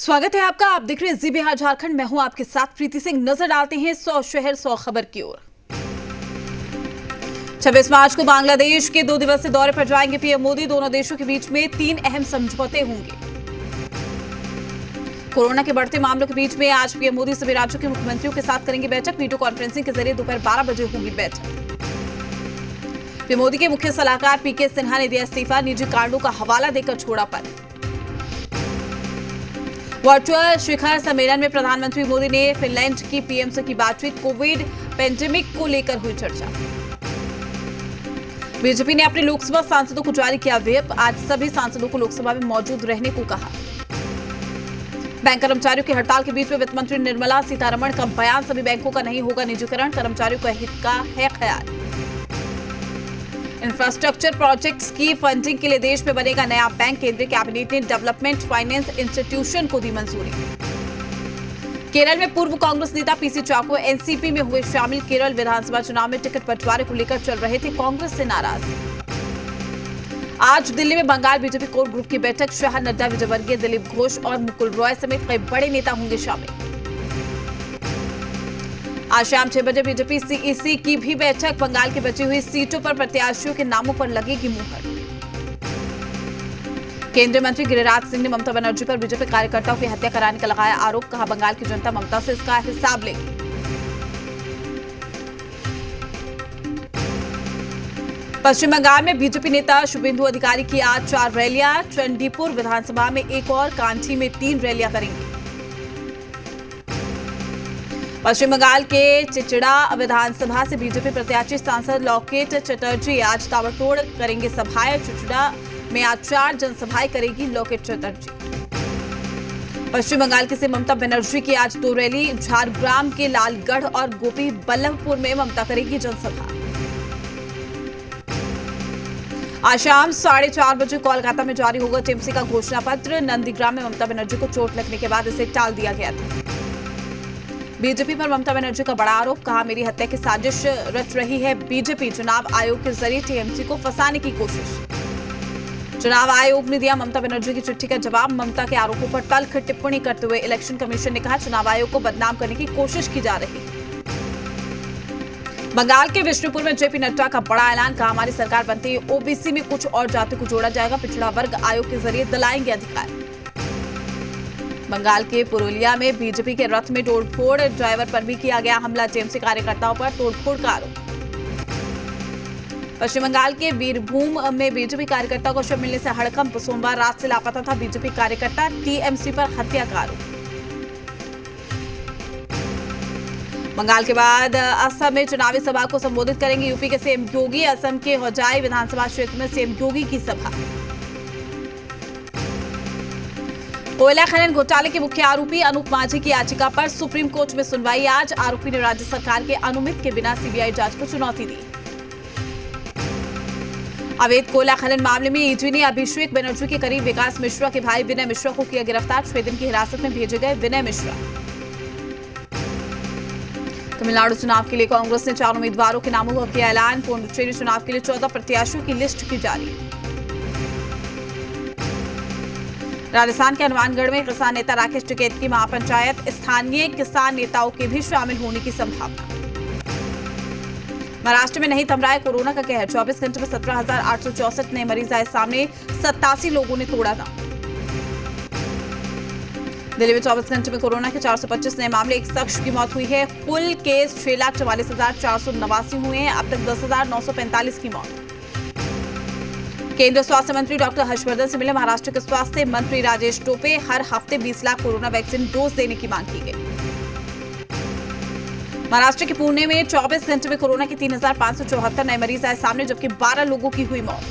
स्वागत है आपका। आप देख रहे हैं जी बिहार झारखंड। मैं हूं आपके साथ प्रीति सिंह। नजर डालते हैं 100 शहर 100 खबर की ओर। 26 मार्च को बांग्लादेश के 2 दिवसीय दौरे पर जाएंगे पीएम मोदी। दोनों देशों के बीच में 3 अहम समझौते होंगे। कोरोना के बढ़ते मामलों के बीच में आज पीएम मोदी सभी राज्यों के मुख्यमंत्रियों के साथ करेंगे बैठक। वीडियो कॉन्फ्रेंसिंग के जरिए दोपहर 12 बजे होगी बैठक। पीएम मोदी के मुख्य सलाहकार पीके सिन्हा ने दिया इस्तीफा। निजी कारणों का हवाला देकर छोड़ा पद। वर्चुअल शिखर सम्मेलन में प्रधानमंत्री मोदी ने फिनलैंड की पीएम से की बातचीत। कोविड पेंडेमिक को लेकर हुई चर्चा। बीजेपी ने अपने लोकसभा सांसदों को जारी किया व्हिप। आज सभी सांसदों को लोकसभा में मौजूद रहने को कहा। बैंक कर्मचारियों की हड़ताल के बीच में वित्त मंत्री निर्मला सीतारमण का बयान। सभी बैंकों का नहीं होगा निजीकरण, कर्मचारियों का हित का है ख्याल। इंफ्रास्ट्रक्चर प्रोजेक्ट्स की फंडिंग के लिए देश में बनेगा नया बैंक। केंद्रीय कैबिनेट ने डेवलपमेंट फाइनेंस इंस्टीट्यूशन को दी मंजूरी। केरल में पूर्व कांग्रेस नेता पीसी चाको एनसीपी में हुए शामिल। केरल विधानसभा चुनाव में टिकट बंटवारे को लेकर चल रहे थे कांग्रेस से नाराज। आज दिल्ली में बंगाल बीजेपी कोर ग्रुप की बैठक। शाह, नड्डा, विजयवर्गीय, दिलीप घोष और मुकुल रॉय समेत कई बड़े नेता होंगे शामिल। आज शाम 6 बजे बीजेपी सीईसी की भी बैठक। बंगाल की बची हुई सीटों पर प्रत्याशियों के नामों पर लगेगी मुहर। केंद्रीय मंत्री गिरिराज सिंह ने ममता बनर्जी पर बीजेपी कार्यकर्ताओं की हत्या कराने का लगाया आरोप। कहा, बंगाल की जनता ममता से इसका हिसाब लेगी। पश्चिम बंगाल में बीजेपी नेता शुभेंदु अधिकारी की आज 4 रैलियां। चंडीपुर विधानसभा में 1 और कांठी में 3 रैलियां करेंगे। पश्चिम बंगाल के चिचड़ा विधानसभा से बीजेपी प्रत्याशी सांसद लॉकेट चटर्जी आज ताबड़तोड़ करेंगे सभाएं। चिचड़ा में आज 4 जनसभाएं करेगी लॉकेट चटर्जी। पश्चिम बंगाल की से ममता बनर्जी की आज 2 रैली। झारग्राम के लालगढ़ और गोपी बल्लभपुर में ममता करेगी जनसभा। आज शाम 4:30 बजे कोलकाता में जारी होगा टीएमसी का घोषणा पत्र। नंदीग्राम में ममता बनर्जी को चोट लगने के बाद इसे टाल दिया गया था। बीजेपी पर ममता बनर्जी का बड़ा आरोप। कहा, मेरी हत्या की साजिश रच रही है बीजेपी। चुनाव आयोग के जरिए टीएमसी को फंसाने की कोशिश। चुनाव आयोग ने दिया ममता बनर्जी की चिट्ठी का जवाब। ममता के आरोपों पर तल्ख टिप्पणी करते हुए इलेक्शन कमीशन ने कहा, चुनाव आयोग को बदनाम करने की कोशिश की जा रही है। बंगाल के विष्णुपुर में जेपी नड्डा का बड़ा ऐलान। कहा, हमारी सरकार बनते ही ओबीसी में कुछ और जाति को जोड़ा जाएगा। पिछड़ा वर्ग आयोग के जरिए दिलाएंगे अधिकार। बंगाल के पुरुलिया में बीजेपी के रथ में तोड़फोड़। ड्राइवर पर भी किया गया हमला। टीएमसी कार्यकर्ताओं पर तोड़फोड़ का आरोप। पश्चिम बंगाल के बीरभूम में बीजेपी कार्यकर्ता को शव मिलने से हड़कंप। सोमवार रात से लापता था बीजेपी कार्यकर्ता। टीएमसी पर हत्या का आरोप। बंगाल के बाद असम में चुनावी सभा को संबोधित करेंगे यूपी के सीएम योगी। असम के होजाई विधानसभा क्षेत्र में सीएम योगी की सभा। कोयला खनन घोटाले के मुख्य आरोपी अनूप माझी की याचिका पर सुप्रीम कोर्ट में सुनवाई आज। आरोपी ने राज्य सरकार के अनुमति के बिना सीबीआई जांच को चुनौती दी। अवैध कोयला खनन मामले में ईडी ने अभिषेक बनर्जी के करीब विकास मिश्रा के भाई विनय मिश्रा को किया गिरफ्तार। 6 दिन की हिरासत में भेजे गए विनय मिश्रा। तमिलनाडु चुनाव के लिए कांग्रेस ने 4 उम्मीदवारों के नामों का किया ऐलान। पुडुचेरी चुनाव के लिए 14 प्रत्याशियों की लिस्ट की जारी। राजस्थान के हनुमानगढ़ में किसान नेता राकेश टिकैत की महापंचायत। स्थानीय किसान नेताओं के भी शामिल होने की संभावना। महाराष्ट्र में नहीं थम रहा है कोरोना का कहर। 24 घंटे में 17,864 नए मरीज आए सामने। 87 लोगों ने तोड़ा दांव। दिल्ली में 24 घंटे में कोरोना के 425 नए मामले। 1 शख्स की मौत हुई है। कुल केस 6,44,489 हुए हैं। अब तक 10,945 की मौत। केंद्रीय स्वास्थ्य मंत्री डॉक्टर हर्षवर्धन से मिले महाराष्ट्र के स्वास्थ्य मंत्री राजेश टोपे। हर हफ्ते 20 लाख कोरोना वैक्सीन डोज देने की मांग की गई। महाराष्ट्र के पुणे में 24 घंटे में कोरोना के 3,574 नए मरीज आए सामने, जबकि 12 लोगों की हुई मौत।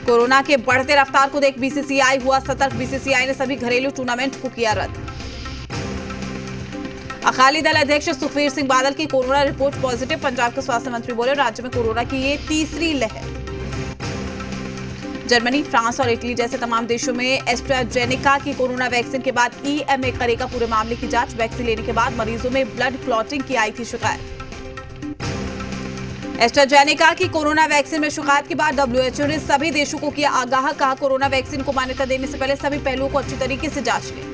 कोरोना के बढ़ते रफ्तार को देख बीसीसीआई हुआ सतर्क। बीसीसीआई ने सभी घरेलू टूर्नामेंट को किया रद्द। अकाली दल अध्यक्ष सुखबीर सिंह बादल की कोरोना रिपोर्ट पॉजिटिव। पंजाब के स्वास्थ्य मंत्री बोले, राज्य में कोरोना की ये तीसरी लहर। जर्मनी, फ्रांस और इटली जैसे तमाम देशों में एस्ट्राजेनेका की कोरोना वैक्सीन के बाद ईएमए करेगा पूरे मामले की जांच। वैक्सीन लेने के बाद मरीजों में ब्लड क्लॉटिंग की आई थी शिकायत। एस्ट्राजेनेका की कोरोना वैक्सीन में शिकायत के बाद डब्ल्यूएचओ ने सभी देशों को किया आगाह, कहा कोरोना वैक्सीन को मान्यता देने से पहले सभी पहलुओं को अच्छी तरीके से जांच लें।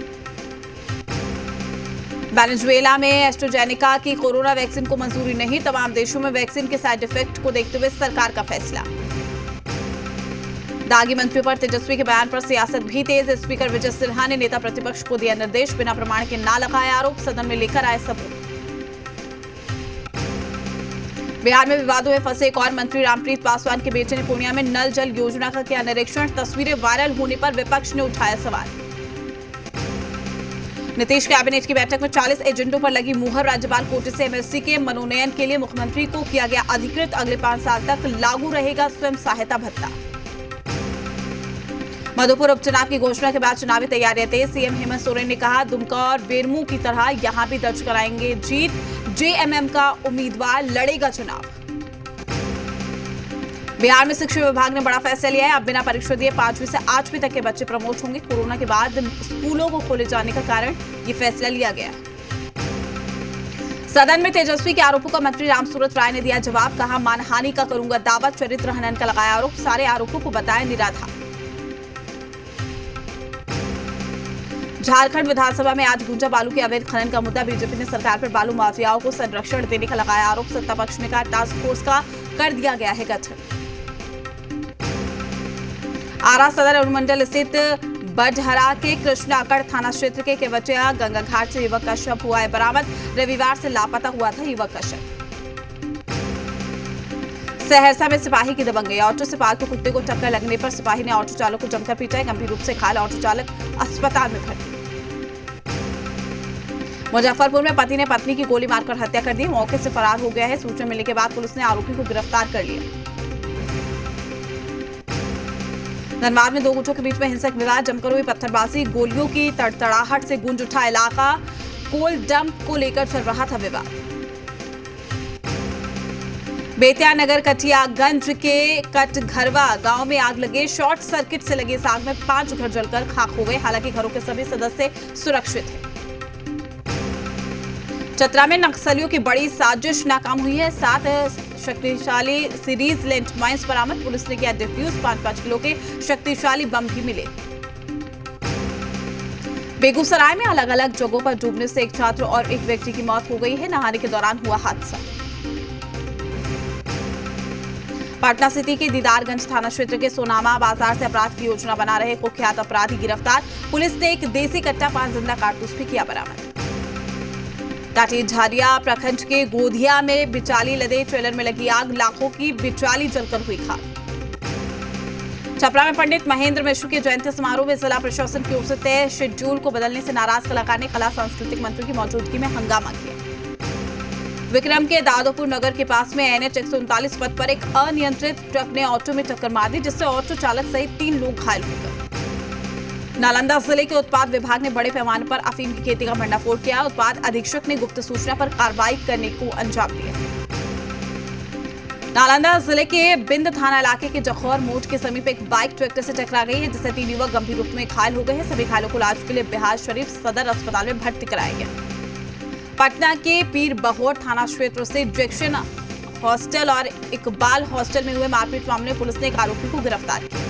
वेनेजुएला में एस्ट्राजेनेका की कोरोना वैक्सीन को मंजूरी नहीं, तमाम देशों में वैक्सीन के साइड इफेक्ट को देखते हुए सरकार का फैसला। दागी मंत्रियों पर तेजस्वी के बयान पर सियासत भी तेज, स्पीकर विजय सिन्हा ने नेता प्रतिपक्ष को दिया निर्देश, बिना प्रमाण के ना लगाए आरोप, सदन में लेकर आए सबूत। बिहार में विवादों में फंसे एक और मंत्री रामप्रीत पासवान के बेटे ने पूर्णिया में नल जल योजना का किया निरीक्षण, तस्वीरें वायरल होने पर विपक्ष ने उठाया सवाल। नीतीश कैबिनेट की बैठक में 40 एजेंडों पर लगी मुहर, राज्यपाल कोटे से एमएलसी के मनोनयन के लिए मुख्यमंत्री को किया गया अधिकृत, अगले 5 साल तक लागू रहेगा स्वयं सहायता भत्ता। मधुपुर उपचुनाव की घोषणा के बाद चुनावी तैयारियां तेज, सीएम हेमंत सोरेन ने कहा दुमका और बेरमो की तरह यहां भी दर्ज कराएंगे जीत, जेएमएम का उम्मीदवार लड़ेगा चुनाव। बिहार में शिक्षा विभाग ने बड़ा फैसला लिया है, अब बिना परीक्षा दिए 5वीं से 8वीं तक के बच्चे प्रमोट होंगे। कोरोना के बाद स्कूलों को खोले जाने का कारण ये फैसला लिया गया। सदन में तेजस्वी के आरोपों का मंत्री रामसूरत राय ने दिया जवाब, कहा मानहानि का करूंगा दावा, चरित्र हनन का लगाया आरोप, सारे आरोपों को बताया निराधार। झारखंड विधानसभा में आज गूंजा बालू के अवैध खनन का मुद्दा, बीजेपी ने सरकार पर बालू माफियाओं को संरक्षण देने का लगाया आरोप, सत्ता पक्ष ने कहा टास्क फोर्स का कर दिया गया है गठन। आरा सदर अनुमंडल स्थित बडहरा के कृष्णाकड़ थाना क्षेत्र के केवटिया गंगा घाट से युवक का शव हुआ है बरामद, रविवार से लापता हुआ था युवक का शव। सहरसा में सिपाही की दबंगई, ऑटो से पालतू कुत्ते को टक्कर लगने पर सिपाही ने ऑटो चालक को जमकर पीटा है, गंभीर रूप से घायल ऑटो चालक अस्पताल में भर्ती। मुजफ्फरपुर में पति ने पत्नी की गोली मारकर हत्या कर दी, मौके से फरार हो गया है, सूचना मिलने के बाद पुलिस ने आरोपी को गिरफ्तार कर लिया। धनबाद में 2 गुटों के बीच में हिंसक विवाद, जमकर हुई पत्थरबाजी, गोलियों की तड़तड़ाहट से गूंज उठा इलाका, कोल डंप को लेकर चल रहा था विवाद। बेतिया नगर कटियागंज के कटघरवा गांव में आग लगे, शॉर्ट सर्किट से लगी इस आग में 5 घर जलकर खाक हो गए, हालांकि घरों के सभी सदस्य सुरक्षित हैं। चतरा में नक्सलियों की बड़ी साजिश नाकाम हुई है, 7 शक्तिशाली सीरीज लेंट माइंस बरामद, पुलिस ने किया डिफ्यूज, 5-5 किलो के शक्तिशाली बम भी मिले। बेगूसराय में अलग अलग जगहों पर डूबने से एक छात्र और एक व्यक्ति की मौत हो गई है, नहाने के दौरान हुआ हादसा। पटना सिटी के दीदारगंज थाना क्षेत्र के सोनामा बाजार से अपराध की योजना बना रहे कुख्यात अपराधी गिरफ्तार, पुलिस ने एक देसी कट्टा 5 जिंदा कारतूस भी किया बरामद। टाटी झारिया प्रखंड के गोधिया में बिचाली लदे ट्रेलर में लगी आग, लाखों की बिचाली जलकर हुई खाक। छपरा में पंडित महेंद्र मिश्र के जयंती समारोह में जिला प्रशासन की ओर से तय शेड्यूल को बदलने से नाराज कलाकार ने कला सांस्कृतिक मंत्री की मौजूदगी में हंगामा किया। विक्रम के दादोपुर नगर के पास में एनएच 139 पथ पर एक अनियंत्रित ट्रक ने ऑटो में टक्कर मार दी, जिससे ऑटो चालक सहित 3 लोग घायल हो गए। नालंदा जिले के उत्पाद विभाग ने बड़े पैमाने पर अफीम की खेती का भंडाफोड़ किया, उत्पाद अधीक्षक ने गुप्त सूचना पर कार्रवाई करने को अंजाम दिया। नालंदा जिले के बिंद थाना इलाके के जखौर मोड़ के समीप एक बाइक ट्रैक्टर से टकरा गई है, जिससे 3 युवक गंभीर रूप में घायल हो गए हैं, सभी घायलों को इलाज के लिए बिहार शरीफ सदर अस्पताल में भर्ती कराया गया। पटना के पीर बहोर थाना क्षेत्र से जैक्शन हॉस्टल और इकबाल हॉस्टल में हुए मारपीट मामले में पुलिस ने एक आरोपी को गिरफ्तार किया।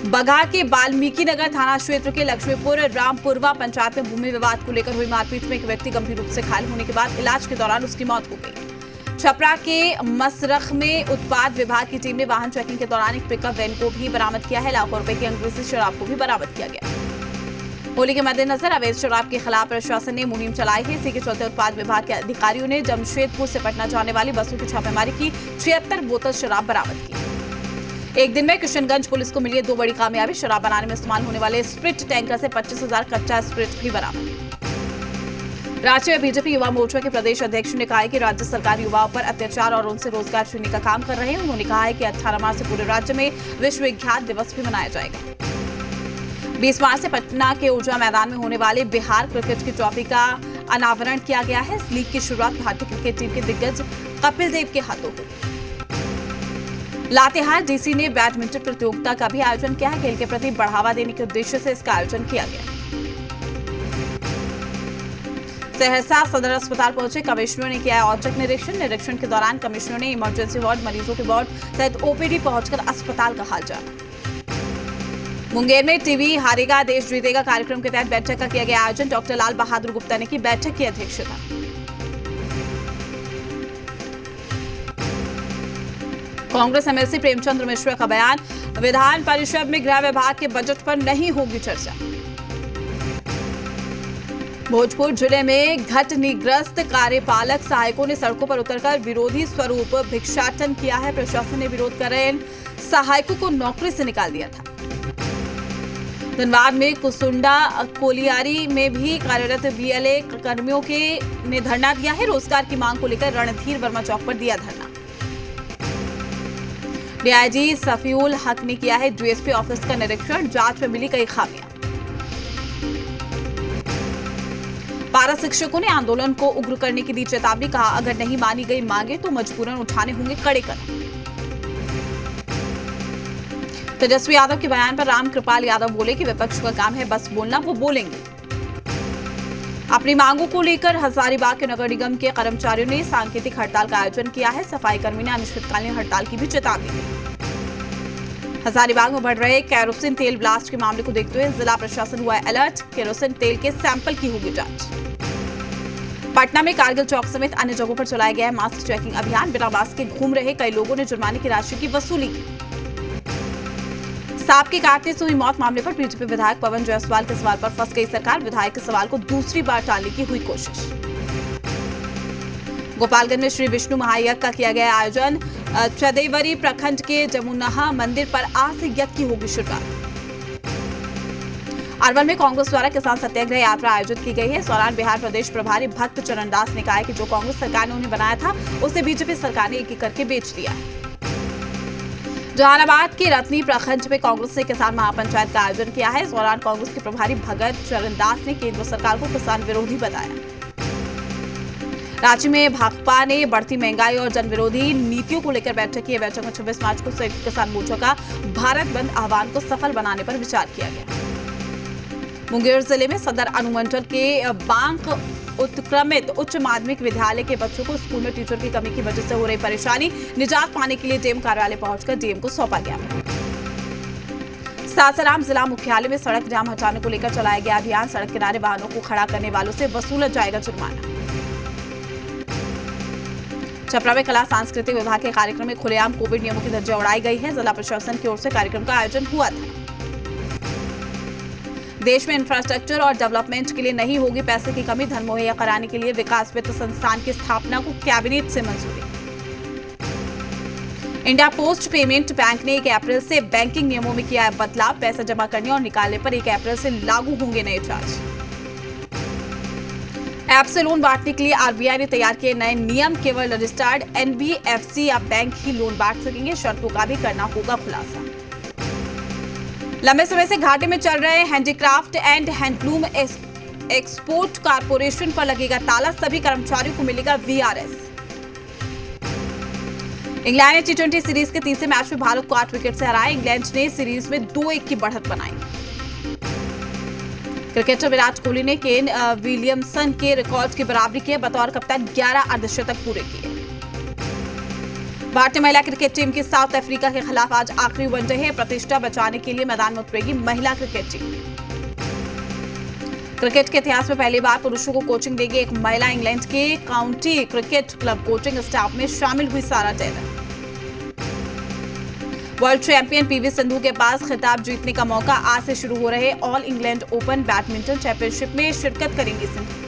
बघा के वाल्मीकि नगर थाना क्षेत्र के लक्ष्मीपुर रामपुरवा पंचायत में भूमि विवाद को लेकर हुई मारपीट में एक व्यक्ति गंभीर रूप से घायल होने के बाद इलाज के दौरान उसकी मौत हो गई। छपरा के मसरख में उत्पाद विभाग की टीम ने वाहन चेकिंग के दौरान एक पिकअप वैन को भी बरामद किया है, लाखों रुपए की अंग्रेजी शराब को भी बरामद किया गया। होली के मद्देनजर अवैध शराब के खिलाफ प्रशासन ने मुहिम चलाई है, इसी के चलते उत्पाद विभाग के अधिकारियों ने जमशेदपुर से पटना जाने वाली बसों की छापेमारी की, 76 बोतल शराब बरामद की। एक दिन में किशनगंज पुलिस को मिली है 2 बड़ी कामयाबी, शराब बनाने में इस्तेमाल होने वाले स्प्रिट टैंकर से 25,000 कच्चा स्प्रिट भी बरामद। राज्य में बीजेपी युवा मोर्चा के प्रदेश अध्यक्ष ने कहा है कि राज्य सरकार युवाओं पर अत्याचार और उनसे रोजगार छीनने का काम कर रहे हैं। उन्होंने कहा है कि 18 मार्च से पूरे राज्य में विश्व विख्यात दिवस भी मनाया जाएगा। 20 मार्च से पटना के ऊर्जा मैदान में होने वाले बिहार क्रिकेट की ट्रॉफी का अनावरण किया गया है। इस लीग की शुरुआत भारतीय क्रिकेट टीम के दिग्गज कपिल देव के हाथों हुई। लातेहार डीसी ने बैडमिंटन प्रतियोगिता का भी आयोजन किया है, खेल के प्रति बढ़ावा देने के उद्देश्य से इसका आयोजन किया गया। सहरसा सदर अस्पताल पहुंचे कमिश्नर ने किया औचक निरीक्षण के दौरान कमिश्नर ने इमरजेंसी वार्ड, मरीजों के वार्ड सहित ओपीडी पहुंचकर अस्पताल का हाल जाना। मुंगेर में टीवी हारेगा देश जीतेगा कार्यक्रम के तहत बैठक का किया गया आयोजन। डॉक्टर लाल बहादुर गुप्ता ने की बैठक की अध्यक्षता। कांग्रेस एमएलसी प्रेमचंद्र मिश्रा का बयान, विधान परिषद में गृह विभाग के बजट पर नहीं होगी चर्चा। भोजपुर जिले में घटनीग्रस्त कार्यपालक सहायकों ने सड़कों पर उतरकर विरोधी स्वरूप भिक्षाटन किया है। प्रशासन ने विरोध कर रहे इन सहायकों को नौकरी से निकाल दिया था। धनबाद में कुसुंडा कोलियारी में भी कार्यरत बीएलए कर्मियों ने धरना दिया है। रोजगार की मांग को लेकर रणधीर वर्मा चौक पर दिया धरना। डीआईजी सफीउल हक ने किया है डीएसपी ऑफिस का निरीक्षण, जांच में मिली कई खामियां। पारा शिक्षकों ने आंदोलन को उग्र करने की दी चेतावनी, कहा अगर नहीं मानी गई मांगे तो मजबूरन उठाने होंगे कड़े कदम। तेजस्वी यादव के बयान पर रामकृपाल यादव बोले कि विपक्ष का काम है बस बोलना, वो बोलेंगे। अपनी मांगों को लेकर हजारीबाग के नगर निगम के कर्मचारियों ने सांकेतिक हड़ताल का आयोजन किया है। सफाई कर्मी ने अनिश्चितकालीन हड़ताल की भी चेतावनी दी। हजारीबाग में बढ़ रहे केरोसिन तेल ब्लास्ट के मामले को देखते हुए जिला प्रशासन हुआ अलर्ट। केरोसिन तेल के सैंपल की होगी जांच। पटना में कारगिल चौक समेत अन्य जगहों पर चलाया गया मास्क चेकिंग अभियान। बिना मास्क के घूम रहे कई लोगों ने जुर्माने की राशि की वसूली की। सांप के काटने से हुई मौत मामले पर बीजेपी विधायक पवन जायसवाल के सवाल पर फंस गई सरकार। विधायक के सवाल को दूसरी बार टालने की हुई कोशिश। गोपालगंज में श्री विष्णु महायज्ञ का किया गया आयोजन। चंदेवरी प्रखंड के जमुनाहा मंदिर पर आज से यज्ञ की होगी शुरुआत। अरवल में कांग्रेस द्वारा किसान सत्याग्रह यात्रा आयोजित की गई है। इस दौरान बिहार प्रदेश प्रभारी भक्त चरण दास ने कहा है कि जो कांग्रेस सरकार ने उन्हें बनाया था उसे बीजेपी सरकार ने एक एक करके बेच दिया है। जहानाबाद के रत्नी प्रखंड में कांग्रेस ने किसान महापंचायत का आयोजन किया है। इस दौरान कांग्रेस के प्रभारी भगत चरण दास ने केंद्र सरकार को किसान विरोधी बताया। रांची में भाकपा ने बढ़ती महंगाई और जन विरोधी नीतियों को लेकर बैठक की। बैठक में 26 मार्च को संयुक्त किसान मोर्चा का भारत बंद आह्वान को सफल बनाने पर विचार किया गया। मुंगेर जिले में सदर अनुमंडल के बांक उत्क्रमित उच्च माध्यमिक विद्यालय के बच्चों को स्कूल में टीचर की कमी की वजह से हो रही परेशानी निजात पाने के लिए डीएम कार्यालय पहुंचकर डीएम को सौंपा गया। सासाराम जिला मुख्यालय में सड़क जाम हटाने को लेकर चलाया गया अभियान। सड़क किनारे वाहनों को खड़ा करने वालों से वसूला जाएगा जुर्माना। छपरा में कला सांस्कृतिक विभाग के कार्यक्रम में खुलेआम कोविड नियमों की धज्जियां उड़ाई गई है। जिला प्रशासन की ओर से कार्यक्रम का आयोजन हुआ था। देश में इंफ्रास्ट्रक्चर और डेवलपमेंट के लिए नहीं होगी पैसे की कमी। धन मुहैया कराने के लिए विकास वित्त संस्थान की स्थापना को कैबिनेट से मंजूरी। इंडिया पोस्ट पेमेंट बैंक ने 1 अप्रैल से बैंकिंग नियमों में किया है बदलाव। पैसा जमा करने और निकालने पर 1 अप्रैल से लागू होंगे नए चार्ज। ऐप से लोन बांटने के लिए आरबीआई ने तैयार किए नए नियम। केवल रजिस्टर्ड एनबीएफसी या बैंक ही लोन बांट सकेंगे। शर्तों का भी करना होगा खुलासा। लंबे समय से घाटे में चल रहे handicraft and handloom export corporation पर लगेगा ताला। सभी कर्मचारियों को मिलेगा वीआरएस। इंग्लैंड ने टी20 सीरीज के तीसरे मैच में भारत को 8 विकेट से हराया। इंग्लैंड ने सीरीज में 2-1 की बढ़त बनाई। क्रिकेटर विराट कोहली ने केन विलियमसन के रिकॉर्ड की बराबरी की। बतौर कप्तान 11 अर्धशतक पूरे किए। भारतीय महिला क्रिकेट टीम की साउथ अफ्रीका के खिलाफ आज आखिरी वनडे है। प्रतिष्ठा बचाने के लिए मैदान में उतरेगी महिला क्रिकेट टीम। क्रिकेट के इतिहास में पहली बार पुरुषों को कोचिंग देगी एक महिला। इंग्लैंड के county cricket club coaching staff में शामिल हुई Sarah Taylor. World champion PV Sindhu के पास खिताब जीतने का मौका। आज से शुरू हो रहे all England open badminton championship में शिरकत करेंगी सिंधु।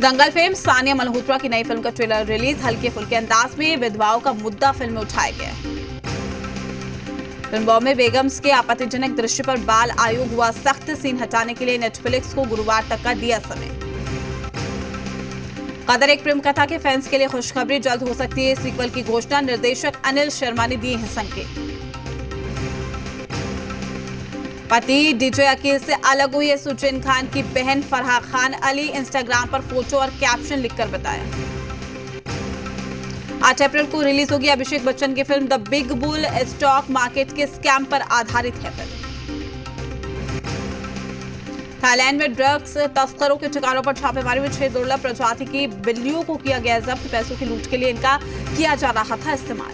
दंगल फेम सानिया मल्होत्रा की नई फिल्म का ट्रेलर रिलीज। हल्के फुल्के अंदाज में विधवाओं का मुद्दा फिल्म में उठाया गया है। फिल्म में बेगम्स के आपत्तिजनक दृश्य पर बाल आयोग हुआ सख्त। सीन हटाने के लिए नेटफ्लिक्स को गुरुवार तक का दिया समय। कदर एक प्रेम कथा के फैंस के लिए खुशखबरी, जल्द हो सकती है सीक्वल की घोषणा। निर्देशक अनिल शर्मा ने दिए हैं संकेत। पति डीजे अकील से अलग हुई है सुजैन खान की बहन फरहा खान अली। इंस्टाग्राम पर फोटो और कैप्शन लिखकर बताया। 8 अप्रैल को रिलीज होगी अभिषेक बच्चन की film the big bull. Stock market के स्कैम पर आधारित है फिल्म। थाईलैंड में ड्रग्स तस्करों के ठिकानों पर छापेमारी में 6 दुर्लभ प्रजाति की बिल्लियों को किया गया जब्त। पैसों की लूट के लिए इनका किया जा रहा था इस्तेमाल।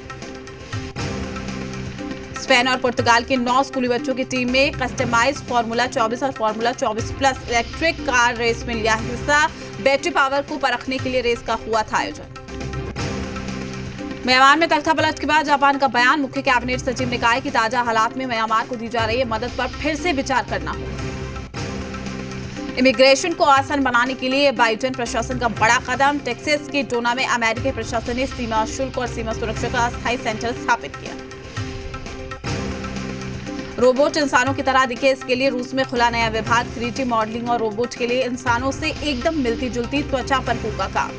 स्पेन और पुर्तगाल के 9 स्कूली बच्चों की टीम में कस्टमाइज्ड फार्मूला 24 और formula 24 plus electric car race में लिया हिस्सा। बैटरी पावर को परखने के लिए रेस का हुआ था आयोजन। म्यांमार में तख्तापलट के बाद जापान का बयान। मुख्य कैबिनेट सचिव ने कहा है कि ताजा हालात में म्यांमार को दी जा रही मदद पर फिर से विचार करना होगा। इमिग्रेशन को आसान बनाने के लिए बाइडेन प्रशासन का बड़ा कदम। टेक्सास के डोना में अमेरिकी प्रशासन ने सीमा शुल्क और सीमा सुरक्षा का अस्थायी सेंटर स्थापित किया। रोबोट इंसानों की तरह दिखे, इसके लिए रूस में खुला नया विभाग। 3D मॉडलिंग और रोबोट के लिए इंसानों से एकदम मिलती जुलती त्वचा पर होगा काम।